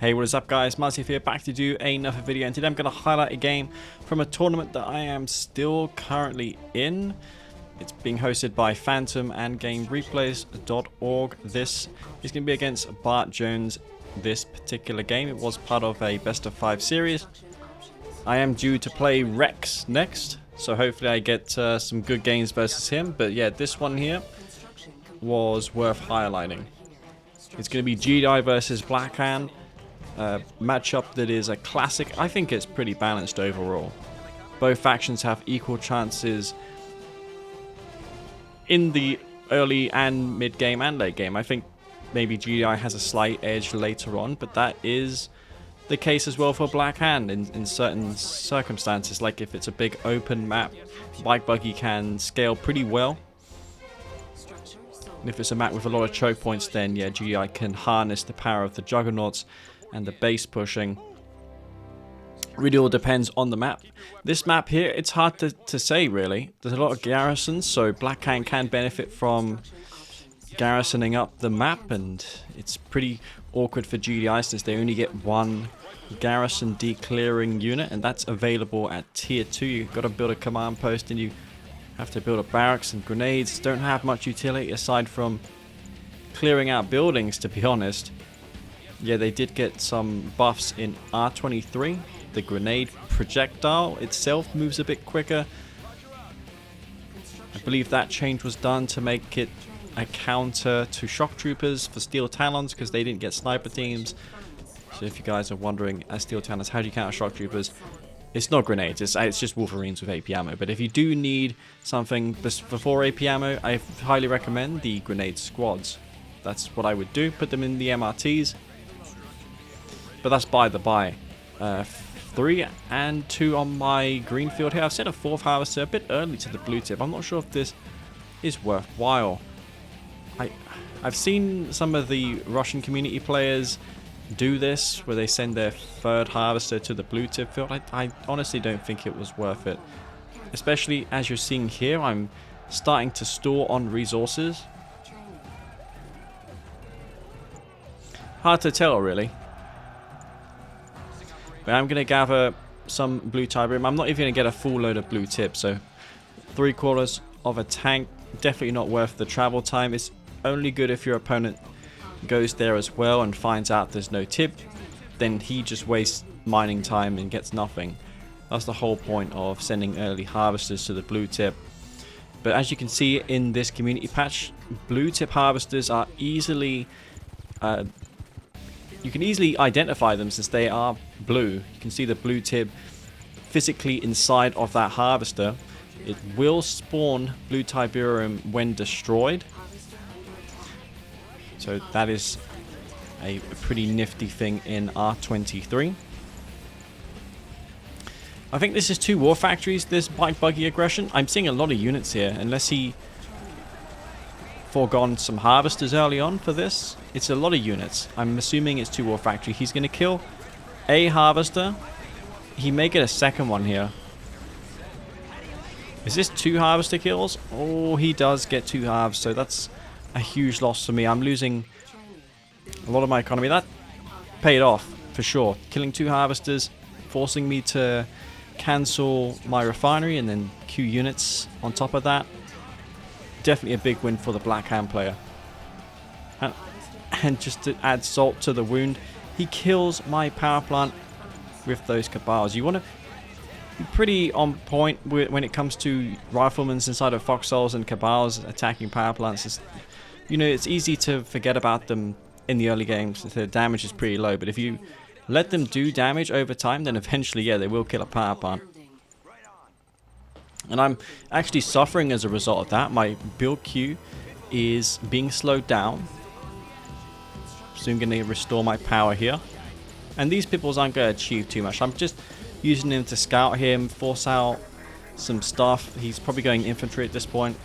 Hey, what is up guys, Massive here, back to do another video, and today I'm going to highlight a game from a tournament that I am still currently in. It's being hosted by Phantom and GameReplays.org. This is going to be against Bart Jones this particular game. It was part of a best of 5 series. I am due to play Rex next, so hopefully I get some good games versus him. But yeah, this one here was worth highlighting. It's going to be GDI versus Blackhand. Matchup that is a classic. I think it's pretty balanced overall. Both factions have equal chances in the early and mid game and late game. I think maybe GDI has a slight edge later on, but that is the case as well for Blackhand in certain circumstances. Like if it's a big open map, Bike Buggy can scale pretty well. And if it's a map with a lot of choke points, then yeah, GDI can harness the power of the juggernauts and the base pushing. Really all depends on the map. This map here, it's hard to say really. There's a lot of garrisons, so Blackhand can benefit from garrisoning up the map, and it's pretty awkward for GDI since they only get one garrison declearing unit, and that's available at tier 2. You've got to build a command post and you have to build a barracks, and grenades don't have much utility aside from clearing out buildings, to be honest. Yeah, they did get some buffs in R23. The grenade projectile itself moves a bit quicker. I believe that change was done to make it a counter to shock troopers for steel talons, because they didn't get sniper teams. So if you guys are wondering, as steel talons, how do you counter shock troopers? It's not grenades, it's just Wolverines with AP ammo. But if you do need something before AP ammo, I highly recommend the grenade squads. That's what I would do, put them in the MRTs. But that's by the by. 3 and 2 on my green field here. I've set a 4th harvester a bit early to the blue tip. I'm not sure if this is worthwhile. I've seen some of the Russian community players do this, where they send their 3rd harvester to the blue tip field. I honestly don't think it was worth it. Especially as you're seeing here, I'm starting to store on resources. Hard to tell really. But I'm going to gather some blue tiberium. I'm not even going to get a full load of blue tip, so 3/4 of a tank, definitely not worth the travel time. It's only good if your opponent goes there as well and finds out there's no tip. Then he just wastes mining time and gets nothing. That's the whole point of sending early harvesters to the blue tip. But as you can see in this community patch, blue tip harvesters are easily... you can easily identify them since they are blue. You can see the blue tip physically inside of that harvester. It will spawn blue tiberium when destroyed. So that is a pretty nifty thing in R23. I think this is 2 war factories, this Bike Buggy aggression. I'm seeing a lot of units here, unless he foregone some harvesters early on for this. It's a lot of units. I'm assuming it's 2 war factory. He's going to kill a harvester. He may get a second one here. Is this 2 harvester kills? Oh, he does get 2 halves, so that's a huge loss for me. I'm losing a lot of my economy. That paid off for sure. Killing 2 harvesters, forcing me to cancel my refinery and then queue units on top of that. Definitely a big win for the Blackhand player. And just to add salt to the wound, he kills my power plant with those cabals. You want to be pretty on point when it comes to riflemen inside of foxholes and cabals attacking power plants. You know, it's easy to forget about them in the early games. The damage is pretty low, but if you let them do damage over time, then eventually, yeah, they will kill a power plant. And I'm actually suffering as a result of that. My build queue is being slowed down. So I'm going to restore my power here. And these peoples aren't going to achieve too much. I'm just using them to scout him, force out some stuff. He's probably going infantry at this point.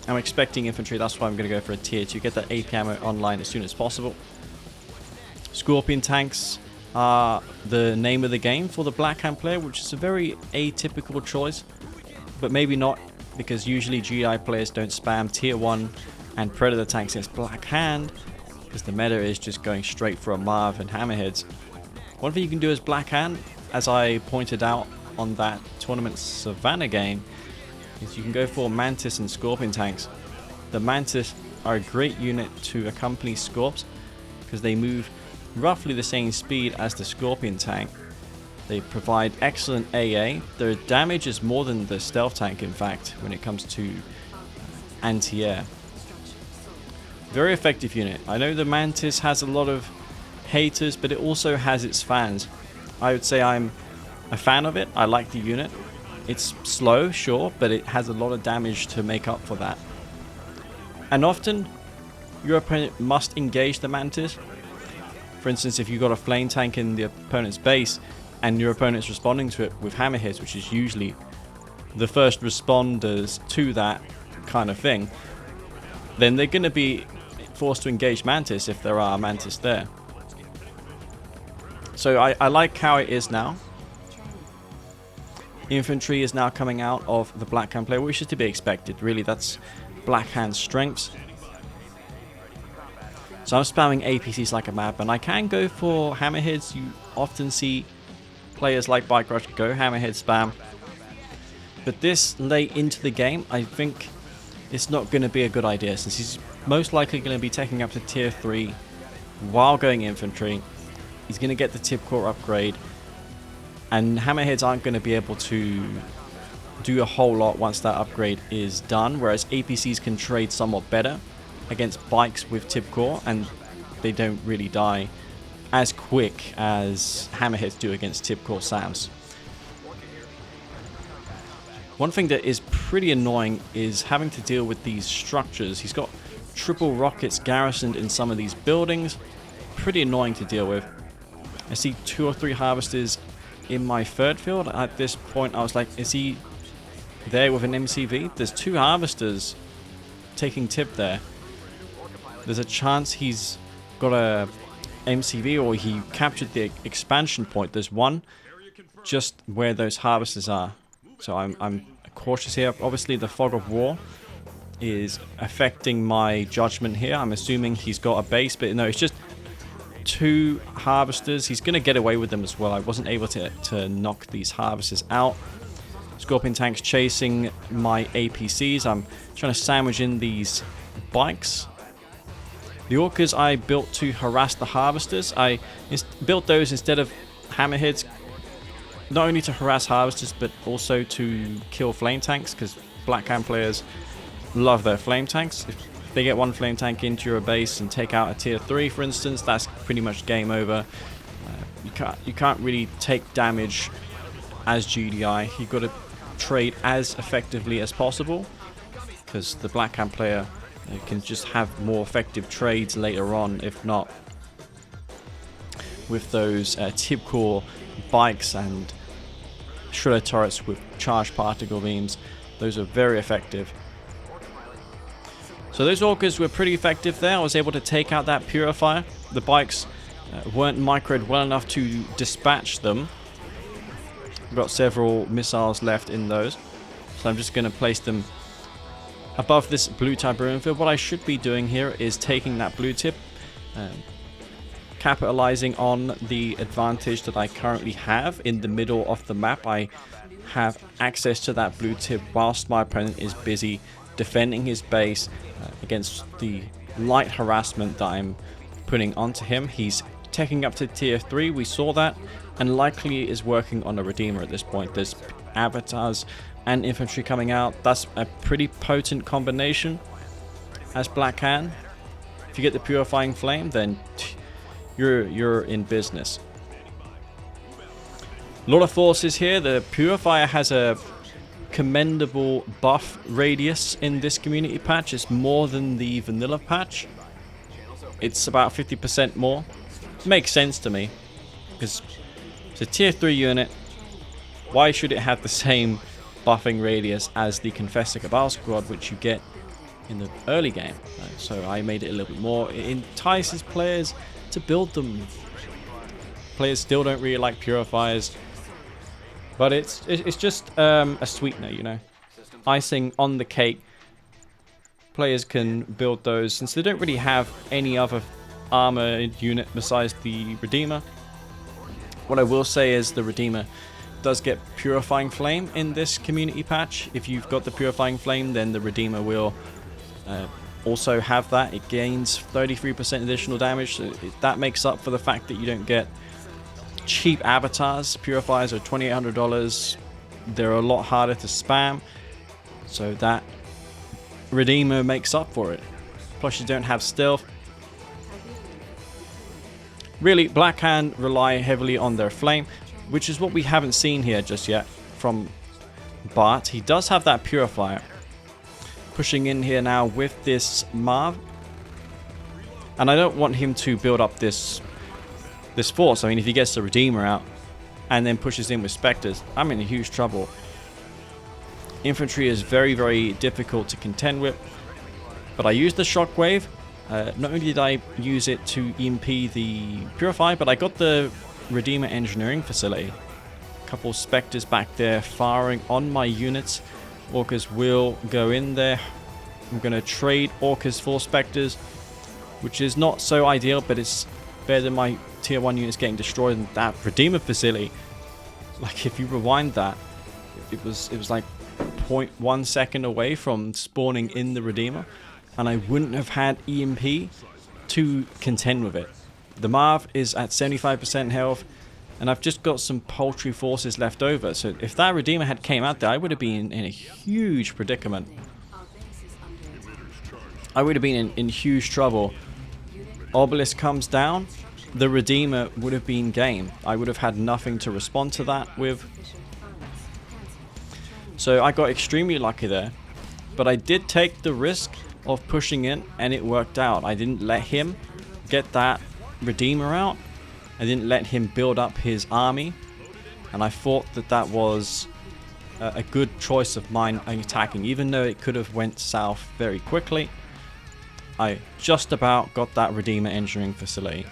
I'm expecting infantry, that's why I'm going to go for a tier 2. Get that AP ammo online as soon as possible. Scorpion tanks are the name of the game for the Blackhand player, which is a very atypical choice. But maybe not, because usually GI players don't spam tier 1 and Predator tanks against Blackhand. because the meta is just going straight for a Marv and Hammerheads. One thing you can do as Black Hand, as I pointed out on that Tournament Savannah game, is you can go for Mantis and Scorpion tanks. The Mantis are a great unit to accompany Scorps because they move roughly the same speed as the Scorpion tank. They provide excellent AA. Their damage is more than the stealth tank, in fact, when it comes to anti-air. Very effective unit. I know the Mantis has a lot of haters, but it also has its fans. I would say I'm a fan of it. I like the unit. It's slow, sure, but it has a lot of damage to make up for that. And often, your opponent must engage the Mantis. For instance, if you've got a flame tank in the opponent's base, and your opponent's responding to it with hammerheads, which is usually the first responders to that kind of thing, then they're going to be forced to engage Mantis if there are Mantis there. So I like how it is now. Infantry is now coming out of the Black Hand player, which is to be expected. Really, that's Black Hand's strengths. So I'm spamming APCs like a madman. I can go for hammerheads. You often see players like Bike Rush go hammerhead spam. But this late into the game, I think it's not going to be a good idea, since he's most likely going to be taking up to tier 3 while going infantry. He's going to get the tip core upgrade, and hammerheads aren't going to be able to do a whole lot once that upgrade is done, whereas APCs can trade somewhat better against bikes with tip core, and they don't really die as quick as hammerheads do against tip core SAMs. One thing that is pretty annoying is having to deal with these structures. He's got triple rockets garrisoned in some of these buildings. Pretty annoying to deal with. I see 2 or 3 harvesters in my third field. At this point I was like, is he there with an MCV? There's 2 harvesters taking tip there. There's a chance he's got a MCV, or he captured the expansion point. There's one just where those harvesters are. So I'm cautious here. Obviously the fog of war is affecting my judgment here. I'm assuming he's got a base, but no, it's just 2 harvesters. He's going to get away with them as well. I wasn't able to knock these harvesters out. Scorpion tanks chasing my APCs. I'm trying to sandwich in these bikes. The orcas I built to harass the harvesters. I built those instead of hammerheads, not only to harass harvesters but also to kill flame tanks, because Black Hand players love their flame tanks. If they get one flame tank into your base and take out a tier 3, for instance, that's pretty much game over. You can't really take damage as GDI. You've got to trade as effectively as possible, because the Black Hand player can just have more effective trades later on, if not with those tip core bikes and shredder turrets with charged particle beams. Those are very effective. So those orcas were pretty effective there. I was able to take out that purifier. The bikes weren't microed well enough to dispatch them. I've got several missiles left in those, so I'm just going to place them above this blue Tiberium field. What I should be doing here is taking that blue tip, capitalizing on the advantage that I currently have in the middle of the map. I have access to that blue tip whilst my opponent is busy defending his base against the light harassment that I'm putting onto him. He's taking up to tier 3, we saw that, and likely is working on a Redeemer at this point. There's avatars and infantry coming out. That's a pretty potent combination as Black Hand. If you get the Purifying Flame, then you're in business. A lot of forces here. The Purifier has a commendable buff radius in this community patch. It's more than the vanilla patch. It's about 50% more. Makes sense to me, because it's a tier 3 unit. Why should it have the same buffing radius as the Confessor Cabal squad, which you get in the early game? So I made it a little bit more. It entices players to build them. Players still don't really like purifiers, but it's just a sweetener, you know, icing on the cake. Players can build those since they don't really have any other armored unit besides the Redeemer. What I will say is the Redeemer does get Purifying Flame in this community patch. If you've got the Purifying Flame, then the Redeemer will also have that. It gains 33% additional damage. So that makes up for the fact that you don't get cheap avatars. Purifiers are $2,800. They're a lot harder to spam. So that Redeemer makes up for it. Plus you don't have stealth. Really, Black Hand rely heavily on their flame, which is what we haven't seen here just yet from Bart. He does have that Purifier. Pushing in here now with this Marv. And I don't want him to build up this force. I mean, if he gets the Redeemer out and then pushes in with Spectres, I'm in huge trouble. Infantry is very, very difficult to contend with. But I used the Shockwave. Not only did I use it to EMP the Purify, but I got the Redeemer Engineering Facility. A couple of Spectres back there firing on my units. Orcas will go in there. I'm going to trade Orcas for Spectres, which is not so ideal, but it's better than my tier 1 units getting destroyed in that Redeemer Facility. Like, if you rewind that, it was like 0.1 second away from spawning in the Redeemer, and I wouldn't have had EMP to contend with it. The Marv is at 75% health, and I've just got some paltry forces left over. So if that Redeemer had came out there, I would have been in a huge predicament. I would have been in huge trouble. Obelisk comes down, the Redeemer would have been game. I would have had nothing to respond to that with. So I got extremely lucky there. But I did take the risk of pushing in, and it worked out. I didn't let him get that Redeemer out. I didn't let him build up his army, and I thought that that was a good choice of mine attacking, even though it could have went south very quickly. I just about got that Redeemer Engineering Facility.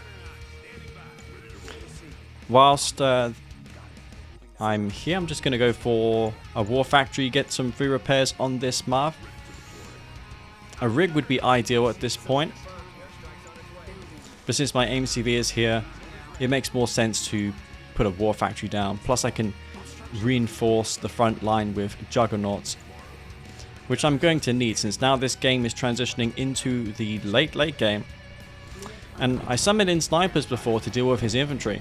Whilst I'm here, I'm just going to go for a War Factory, get some free repairs on this Marv. A rig would be ideal at this point, but since my AMCV is here, it makes more sense to put a War Factory down. Plus I can reinforce the front line with juggernauts, which I'm going to need since now this game is transitioning into the late game. And I summoned in snipers before to deal with his infantry,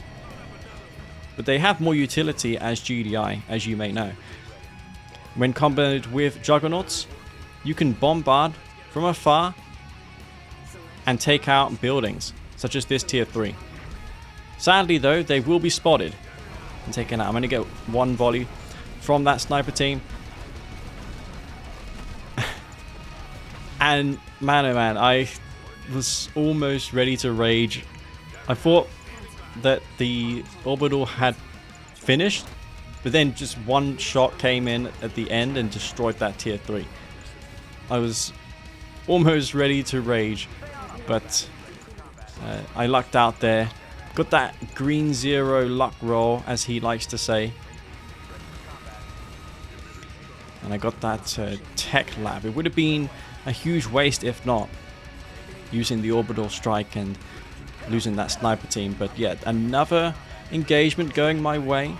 but they have more utility as GDI, as you may know. When combined with juggernauts, you can bombard from afar and take out buildings, such as this tier 3. Sadly though, they will be spotted and taken out. I'm going to get one volley from that sniper team. And man oh man, I was almost ready to rage. I thought that the orbital had finished, but then just one shot came in at the end and destroyed that tier 3. I was almost ready to rage, but I lucked out there. Got that green 0 luck roll, as he likes to say. And I got that tech lab. It would have been a huge waste if not, using the orbital strike and losing that sniper team. But yeah, another engagement going my way.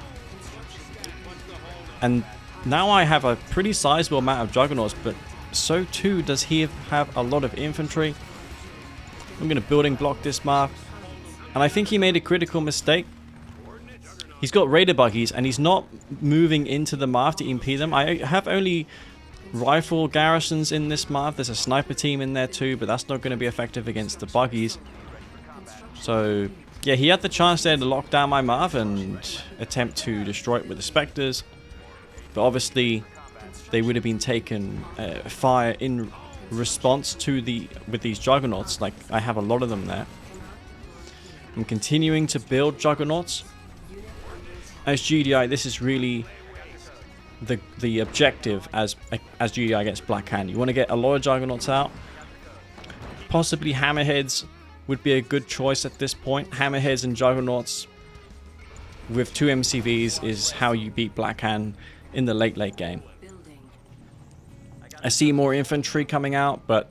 And now I have a pretty sizable amount of juggernauts, but so too does he have a lot of infantry. I'm going to building block this Marv. And I think he made a critical mistake. He's got raider buggies and he's not moving into the Marv to EMP them. I have only rifle garrisons in this Marv. There's a sniper team in there too, but that's not going to be effective against the buggies. So yeah, he had the chance there to lock down my Marv and attempt to destroy it with the Spectres. But obviously they would have been taken fire in response to with these juggernauts. Like, I have a lot of them there. I'm continuing to build juggernauts. As GDI, this is really the objective as GDI against Black Hand. You want to get a lot of juggernauts out. Possibly hammerheads would be a good choice at this point. Hammerheads and juggernauts with 2 MCVs is how you beat Black Hand in the late game. I see more infantry coming out, but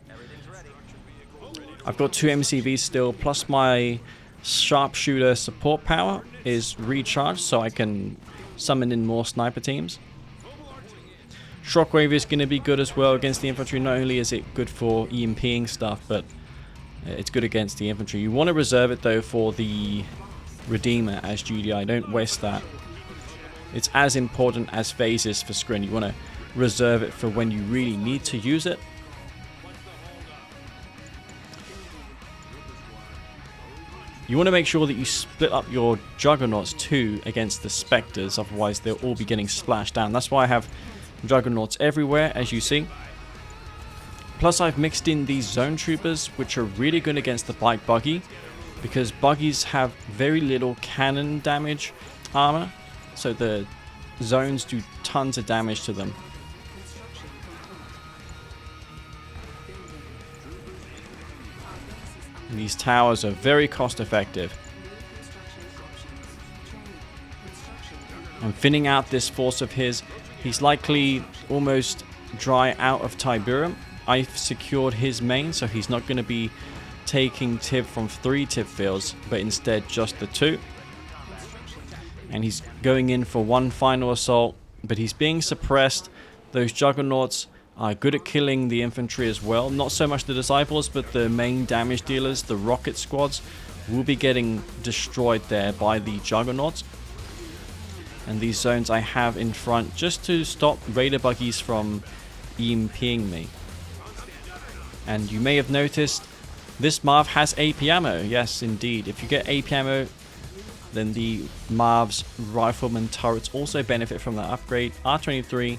I've got 2 MCVs still, plus my sharpshooter support power is recharged, so I can summon in more sniper teams. Shockwave is going to be good as well against the infantry. Not only is it good for EMPing stuff, but it's good against the infantry. You want to reserve it though for the Redeemer as GDI. Don't waste that. It's as important as phases for Scrin. You want to reserve it for when you really need to use it. You want to make sure that you split up your juggernauts too against the specters, otherwise they'll all be getting splashed down. That's why I have juggernauts everywhere, as you see. Plus I've mixed in these zone troopers, which are really good against the bike buggy, because buggies have very little cannon damage armor, so the zones do tons of damage to them. And these towers are very cost effective. I'm thinning out this force of his. He's likely almost dry out of Tiburum. I've secured his main, so he's not going to be taking Tib from 3 Tib fields, but instead just the 2. And he's going in for one final assault, but he's being suppressed. Those juggernauts are good at killing the infantry as well. Not so much the disciples, but the main damage dealers, the rocket squads, will be getting destroyed there by the juggernauts. And these zones I have in front just to stop raider buggies from EMPing me. And you may have noticed this Marv has AP ammo. Yes, indeed. If you get AP ammo, then the Marv's rifleman turrets also benefit from that upgrade. R23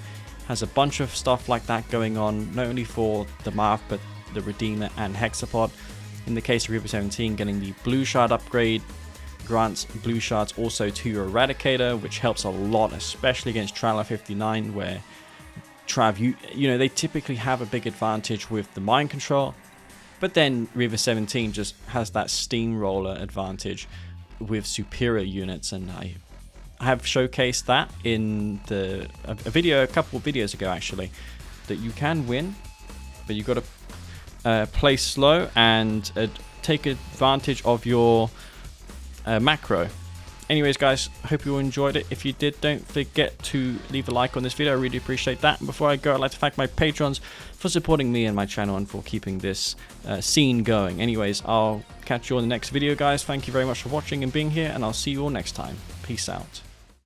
has a bunch of stuff like that going on, not only for the Marv, but the Redeemer and Hexapod. In the case of Reaper 17, getting the blue shard upgrade grants blue shards also to your Eradicator, which helps a lot, especially against Traveler 59, where Trav, you know, they typically have a big advantage with the mind control, but then Reaver 17 just has that steamroller advantage with superior units, and I have showcased that in a couple of videos ago actually, that you can win, but you've got to play slow and take advantage of your macro. Anyways guys, hope you enjoyed it. If you did, don't forget to leave a like on this video. I really appreciate that. And before I go, I'd like to thank my patrons for supporting me and my channel and for keeping this scene going. Anyways, I'll catch you on the next video guys. Thank you very much for watching and being here, and I'll see you all next time. Peace out.